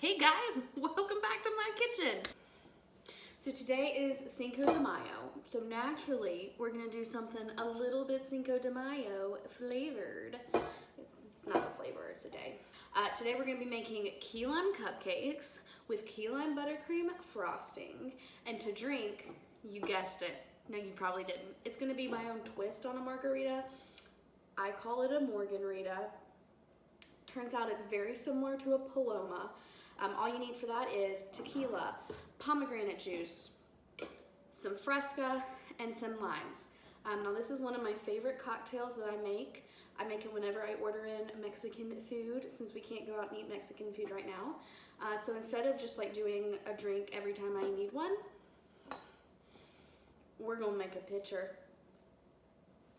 Hey guys, welcome back to my kitchen. So today is Cinco de Mayo. So naturally, we're gonna do something a little bit Cinco de Mayo flavored. It's not a flavor, it's a day. Today we're gonna be making key lime cupcakes with key lime buttercream frosting. And to drink, you guessed it. No, you probably didn't. It's gonna be my own twist on a margarita. I call it a Morganrita. Turns out it's very similar to a Paloma. All you need for that is tequila, pomegranate juice, some Fresca, and some limes. Now this is one of my favorite cocktails that I make. I make it whenever I order in Mexican food, since we can't go out and eat Mexican food right now. So instead of just like doing a drink every time I need one, we're gonna make a pitcher.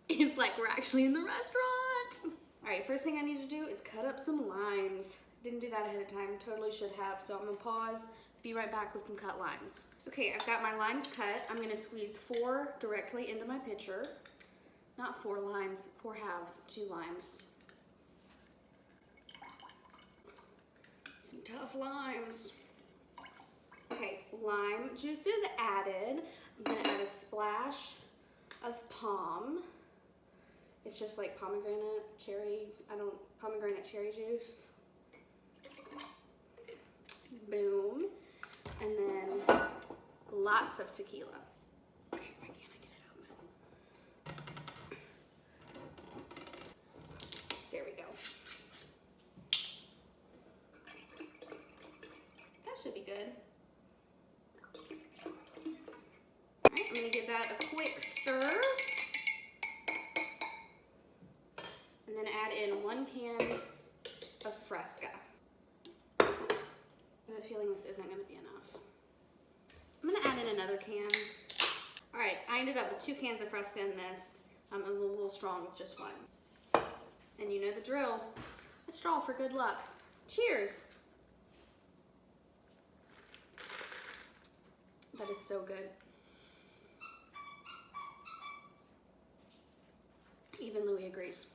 It's like we're actually in the restaurant. All right, first thing I need to do is cut up some limes. Didn't do that ahead of time, totally should have. So I'm gonna pause, be right back with some cut limes. Okay, I've got my limes cut. I'm gonna squeeze 4 directly into my pitcher. Not 4 limes, 4 halves, 2 limes. Some tough limes. Okay, lime juice is added. I'm gonna add a splash of pom. It's just like pomegranate cherry juice. Boom. And then lots of tequila. Okay, why can't I get it open? There we go. That should be good. All right, I'm gonna give that a quick stir. And then add in 1 can of Fresca. I have a feeling this isn't gonna be enough. I'm gonna add in another can. All right, I ended up with 2 cans of Fresca in this. It was a little strong with just 1. And you know the drill. A straw for good luck. Cheers. That is so good. Even Louis agrees.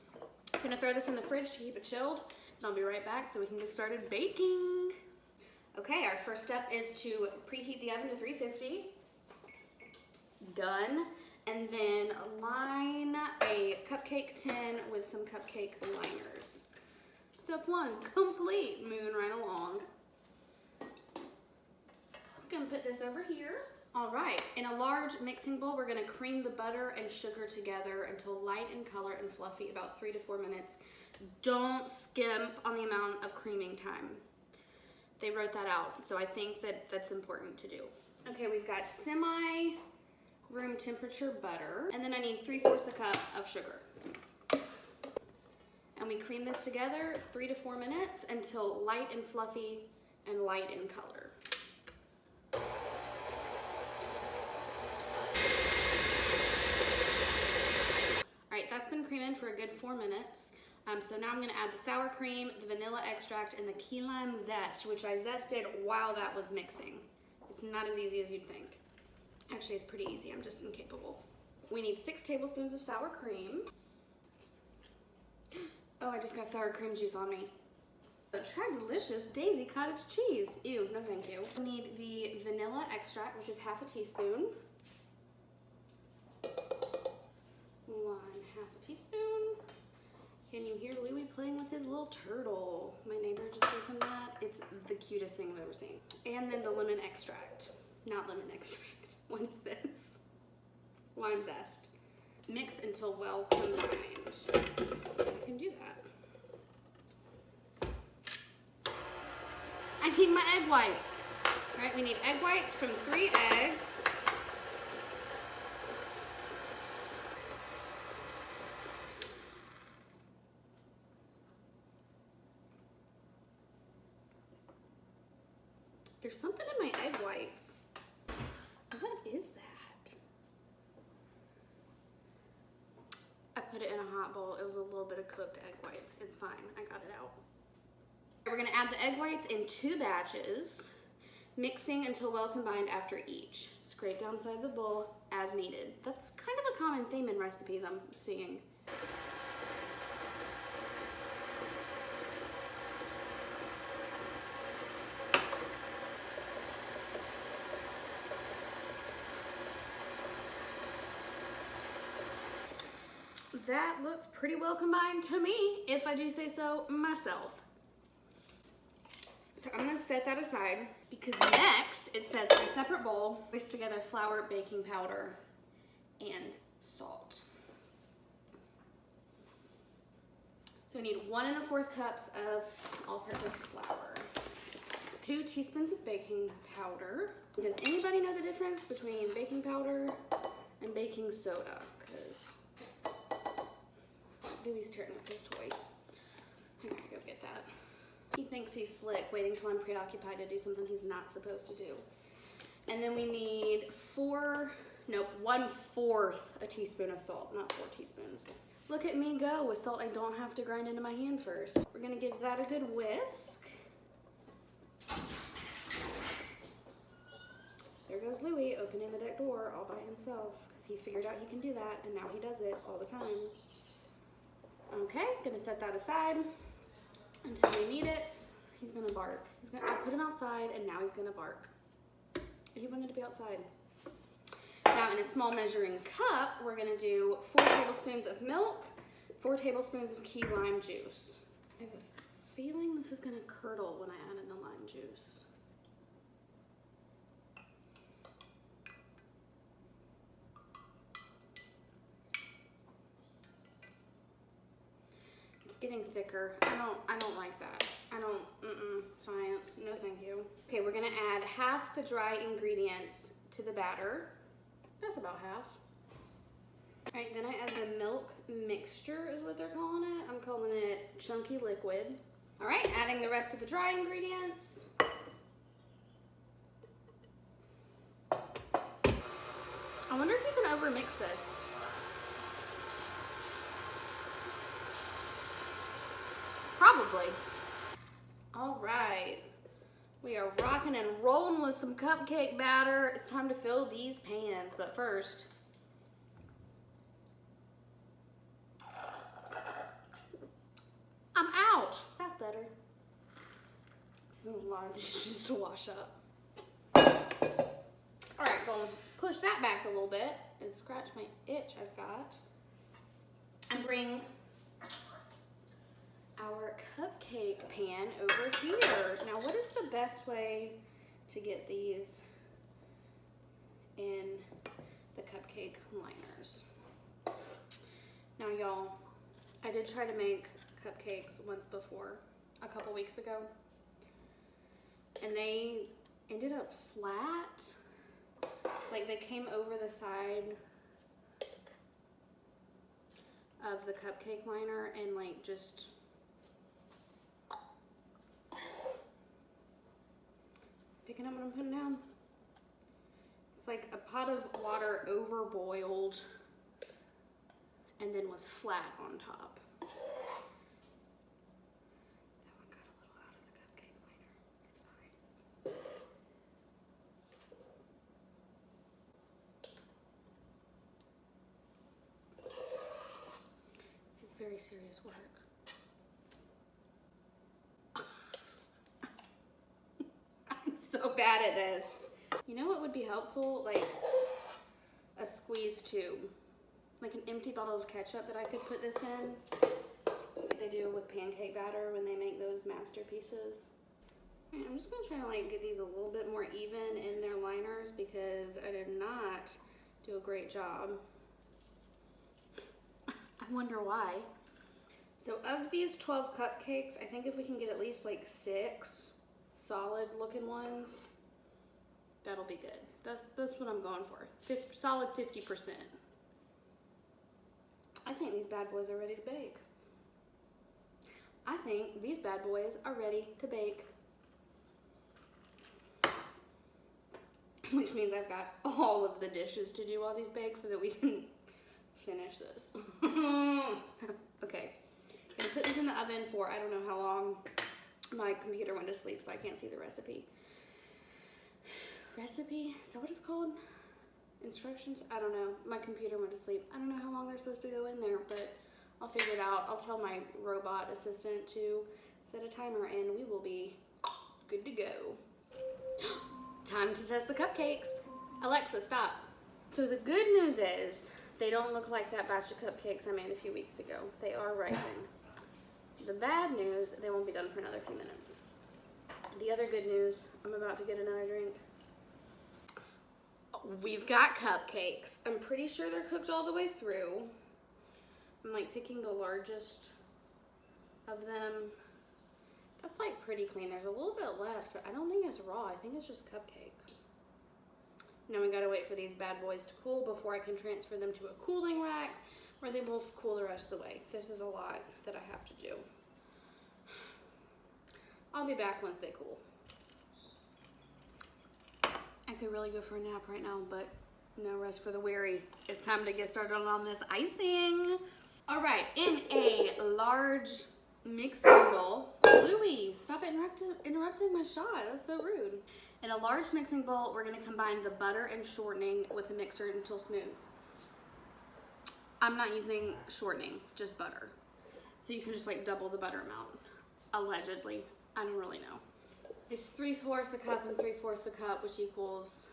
I'm gonna throw this in the fridge to keep it chilled, and I'll be right back so we can get started baking. Okay, our first step is to preheat the oven to 350. Done. And then line a cupcake tin with some cupcake liners. Step 1, complete. Moving right along. I'm gonna put this over here. All right, in a large mixing bowl, we're gonna cream the butter and sugar together until light in color and fluffy, about 3 to 4 minutes. Don't skimp on the amount of creaming time. They wrote that out, so I think that that's important to do. Okay, we've got semi-room temperature butter, and then I need 3/4 cup of sugar. And we cream this together 3 to 4 minutes until light and fluffy and light in color. All right, that's been creaming for a good 4 minutes. So now I'm gonna add the sour cream, the vanilla extract, and the key lime zest, which I zested while that was mixing. It's not as easy as you'd think. Actually, it's pretty easy, I'm just incapable. We need 6 tablespoons of sour cream. Oh, I just got sour cream juice on me. Try delicious Daisy cottage cheese. Ew, no thank you. We need the vanilla extract, which is 1/2 teaspoon. 1/2 teaspoon. Can you hear Louis playing with his little turtle? My neighbor just gave him that. It's the cutest thing I've ever seen. And then the lemon extract. Not lemon extract. What is this? Lime zest. Mix until well combined. I can do that. I need my egg whites. All right, we need egg whites from 3 eggs. There's something in my egg whites. What is that? I put it in a hot bowl. It was a little bit of cooked egg whites. It's fine, I got it out. We're gonna add the egg whites in 2 batches, mixing until well combined after each. Scrape down sides of bowl as needed. That's kind of a common theme in recipes I'm seeing. that looks pretty well combined to me, if I do say so myself. So I'm gonna set that aside because next it says in a separate bowl, mix together flour, baking powder, and salt. So we need 1 1/4 cups of all-purpose flour, 2 teaspoons of baking powder. Does anybody know the difference between baking powder and baking soda? Because Louie's tearing up his toy. I gotta go get that. He thinks he's slick, waiting till I'm preoccupied to do something he's not supposed to do. And then we need 1/4 a teaspoon of salt, not 4 teaspoons. Look at me go with salt I don't have to grind into my hand first. We're gonna give that a good whisk. There goes Louie opening the deck door all by himself because he figured out he can do that and now he does it all the time. Okay, gonna set that aside until we need it. He's gonna bark. I put him outside and now he's gonna bark. He wanted to be outside. Now in a small measuring cup, we're gonna do 4 tablespoons of milk, 4 tablespoons of key lime juice. I have a feeling this is gonna curdle when I add in the lime juice. It's getting thicker. I don't like that. Science, no thank you. Okay, we're gonna add half the dry ingredients to the batter. That's about half. All right, then I add the milk mixture is what they're calling it. I'm calling it chunky liquid. All right, adding the rest of the dry ingredients. I wonder if you can overmix this. Probably. All right, we are rocking and rolling with some cupcake batter. It's time to fill these pans, but first, I'm out. That's better. This is a lot of dishes to wash up. All right, gonna push that back a little bit and scratch my itch I've got. And bring our cupcake pan over here. Now, what is the best way to get these in the cupcake liners? Now, y'all, I did try to make cupcakes once before, a couple weeks ago, and they ended up flat. Like, they came over the side of the cupcake liner and, like, just picking up what I'm putting down. It's like a pot of water over boiled and then was flat on top. That one got a little out of the cupcake liner. It's fine. This is very serious work. So bad at this. You know what would be helpful? Like a squeeze tube. Like an empty bottle of ketchup that I could put this in. Like they do with pancake batter when they make those masterpieces. Right, I'm just gonna try to like get these a little bit more even in their liners because I did not do a great job. I wonder why. So of these 12 cupcakes, I think if we can get at least like 6 solid looking ones, that'll be good. That's what I'm going for. Solid 50%. I think these bad boys are ready to bake. I think these bad boys are ready to bake. Which means I've got all of the dishes to do all these bakes so that we can finish this. Okay, gonna put these in the oven for I don't know how long. My computer went to sleep, so I can't see the recipe. Recipe? Is that what it's called? Instructions? I don't know. My computer went to sleep. I don't know how long they're supposed to go in there, but I'll figure it out. I'll tell my robot assistant to set a timer, and we will be good to go. Time to test the cupcakes. Alexa, stop. So the good news is They don't look like that batch of cupcakes I made a few weeks ago. They are rising. The bad news, they won't be done for another few minutes. The other good news, I'm about to get another drink. We've got cupcakes. I'm pretty sure they're cooked all the way through. I'm like picking the largest of them. That's like pretty clean. There's a little bit left, but I don't think it's raw. I think it's just cupcake. Now we gotta wait for these bad boys to cool before I can transfer them to a cooling rack where they will cool the rest of the way. This is a lot that I have to do. I'll be back once they cool. I could really go for a nap right now, but no rest for the weary. It's time to get started on this icing. All right, in a large mixing bowl. Louie, stop interrupting my shot. That's so rude. In a large mixing bowl, we're gonna combine the butter and shortening with a mixer until smooth. I'm not using shortening, just butter. So you can just like double the butter amount, allegedly. I don't really know. It's 3/4 a cup and 3/4 a cup, which equals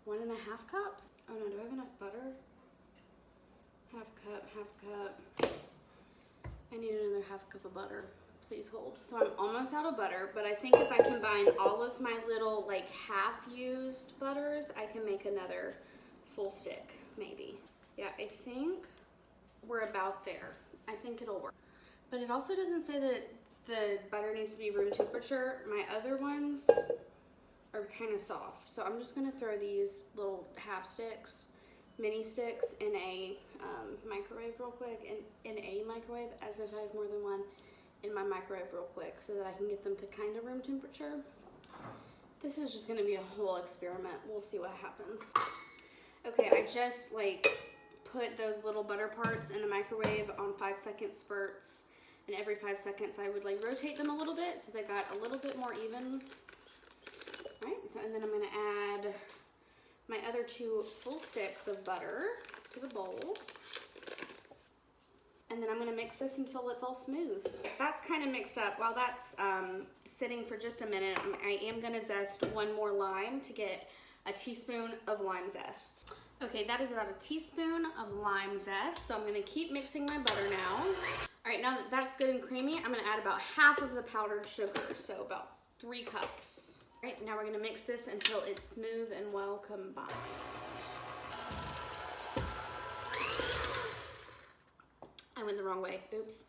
1.5 cups. Oh no, do I have enough butter? Half cup. I need another half cup of butter. Please hold. So I'm almost out of butter, but I think if I combine all of my little like half-used butters, I can make another full stick, maybe. Yeah, I think we're about there. I think it'll work. But it also doesn't say that the butter needs to be room temperature. My other ones are kind of soft. So I'm just gonna throw these little half sticks, mini sticks in a microwave real quick, in a microwave, as if I have more than one, in my microwave real quick so that I can get them to kind of room temperature. This is just gonna be a whole experiment. We'll see what happens. Okay, I just like put those little butter parts in the microwave on 5-second spurts, and every 5 seconds I would like rotate them a little bit so they got a little bit more even. All right, so and then I'm gonna add my other 2 full sticks of butter to the bowl. And then I'm gonna mix this until it's all smooth. That's kind of mixed up. While that's sitting for just a minute, I am gonna zest 1 more lime to get a teaspoon of lime zest. Okay, that is about a teaspoon of lime zest. So I'm gonna keep mixing my butter now. All right, now that that's good and creamy, I'm gonna add about half of the powdered sugar, so about 3 cups. All right, now we're gonna mix this until it's smooth and well combined. I went the wrong way, oops.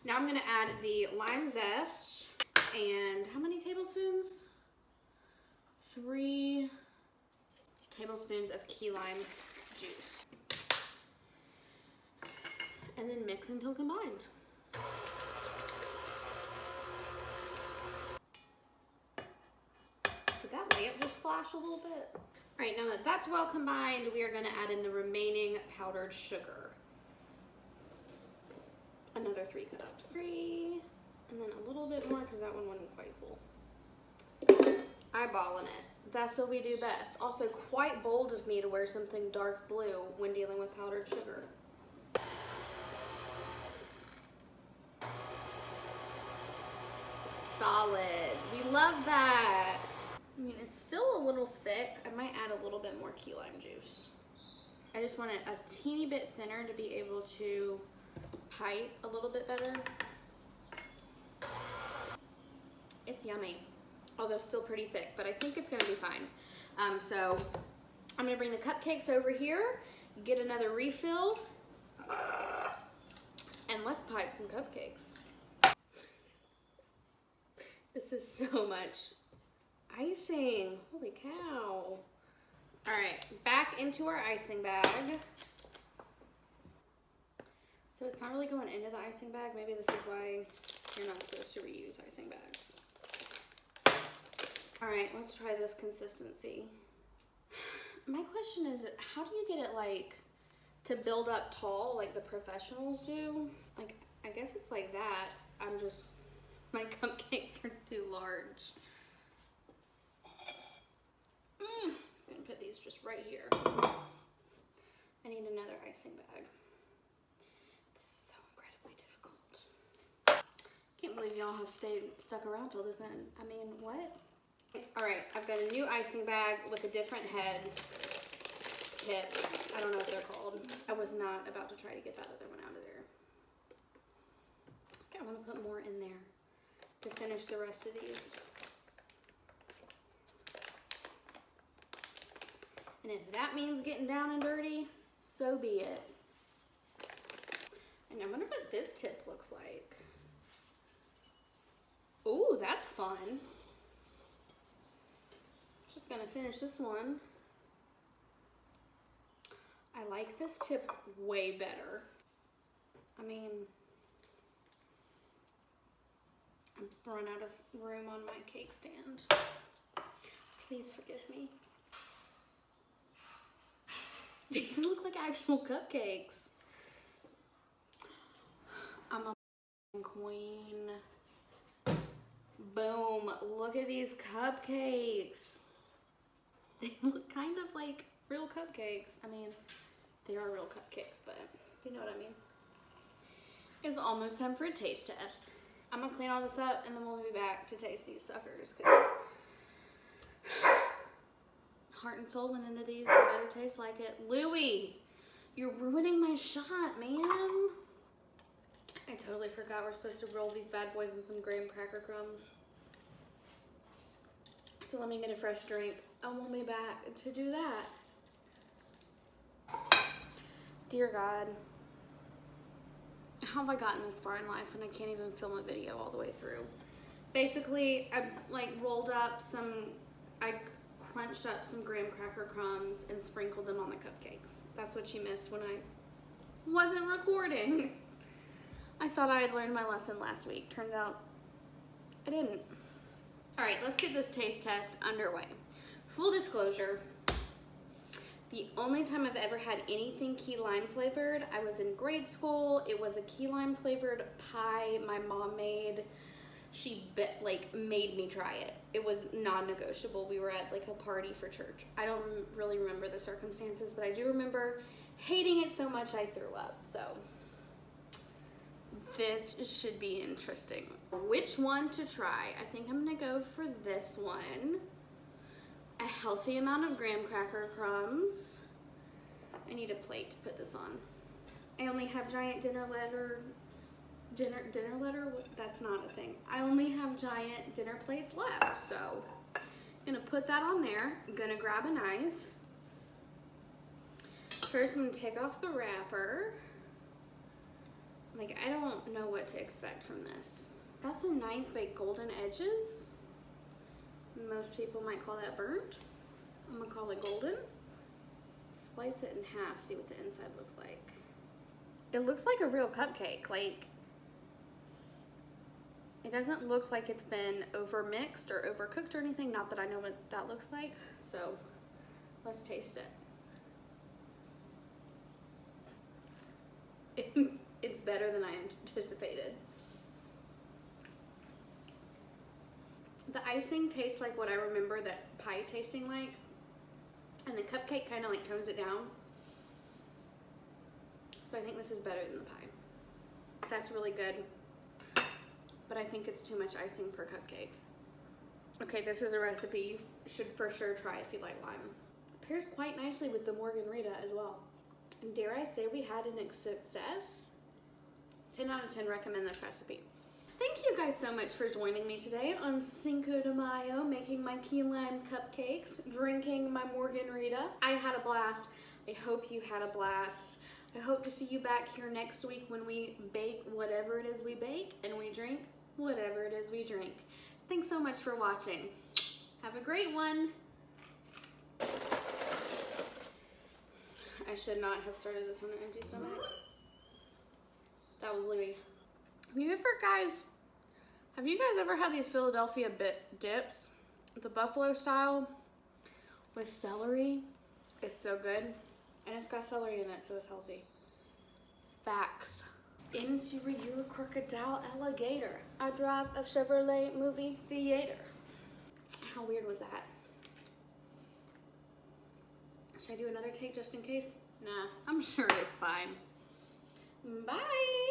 Now I'm gonna add the lime zest, and how many tablespoons? 3 tablespoons of key lime juice. And then mix until combined. Did that lamp just flash a little bit? All right, now that that's well combined, we are gonna add in the remaining powdered sugar. Another 3 cups. 3, and then a little bit more because that one wasn't quite full. Eyeballing it. That's what we do best. Also, quite bold of me to wear something dark blue when dealing with powdered sugar. Solid. We love that. I mean, it's still a little thick. I might add a little bit more key lime juice. I just want it a teeny bit thinner to be able to pipe a little bit better. It's yummy, although still pretty thick, but I think it's gonna be fine. So I'm gonna bring the cupcakes over here, get another refill, and let's pipe some cupcakes. This is so much icing, holy cow. All right, back into our icing bag. So it's not really going into the icing bag. Maybe this is why you're not supposed to reuse icing bags. All right, let's try this consistency. My question is, how do you get it like to build up tall like the professionals do? Like, I guess it's like that. My cupcakes are too large. I'm gonna put these just right here. I need another icing bag. Can't believe y'all have stuck around till this end. I mean, what? All right, I've got a new icing bag with a different head. tip. I don't know what they're called. I was not about to try to get that other one out of there. Okay, I want to put more in there to finish the rest of these. And if that means getting down and dirty, so be it. And I wonder what this tip looks like. Ooh, that's fun. Just gonna finish this one. I like this tip way better. I mean, I'm throwing out of room on my cake stand. Please forgive me. These look like actual cupcakes. I'm a queen. Boom, look at these cupcakes. They look kind of like real cupcakes. I mean, they are real cupcakes, but you know what I mean. It's almost time for a taste test. I'm gonna clean all this up and then we'll be back to taste these suckers because heart and soul went into these. They better taste like it. Louie, you're ruining my shot, man. I totally forgot we're supposed to roll these bad boys in some graham cracker crumbs. So let me get a fresh drink and we'll be back to do that. Dear God, how have I gotten this far in life and I can't even film a video all the way through? Basically, I rolled up some, I crunched up some graham cracker crumbs and sprinkled them on the cupcakes. That's what you missed when I wasn't recording. I thought I had learned my lesson last week. Turns out I didn't. All right, let's get this taste test underway. Full disclosure, the only time I've ever had anything key lime flavored, I was in grade school. It was a key lime flavored pie my mom made. She made me try it. It was non-negotiable. We were at like a party for church. I don't really remember the circumstances, but I do remember hating it so much I threw up, so. This should be interesting. Which one to try? I think I'm gonna go for this one. A healthy amount of graham cracker crumbs. I need a plate to put this on. I only have giant dinner letter, that's not a thing. I only have giant dinner plates left, so I'm gonna put that on there. I'm gonna grab a knife. First, I'm gonna take off the wrapper. Like, I don't know what to expect from this. Got some nice, like, golden edges. Most people might call that burnt. I'm gonna call it golden. Slice it in half, see what the inside looks like. It looks like a real cupcake. Like, it doesn't look like it's been over mixed or overcooked or anything. Not that I know what that looks like. So, let's taste it. It's better than I anticipated. The icing tastes like what I remember that pie tasting like, and the cupcake kind of like tones it down. So I think this is better than the pie. That's really good, but I think it's too much icing per cupcake. Okay, this is a recipe you should for sure try if you like lime. It pairs quite nicely with the Morganrita as well. And dare I say we had a success? 10 out of 10 recommend this recipe. Thank you guys so much for joining me today on Cinco de Mayo, making my key lime cupcakes, drinking my Morganrita. I had a blast. I hope you had a blast. I hope to see you back here next week when we bake whatever it is we bake and we drink whatever it is we drink. Thanks so much for watching. Have a great one. I should not have started this on an empty stomach. That was Louie. Have you guys ever had these Philadelphia dips? The buffalo style with celery is so good. And it's got celery in it, so it's healthy. Facts. Into your crocodile alligator. I drive a Chevrolet movie theater. How weird was that? Should I do another take just in case? Nah, I'm sure it's fine. Bye.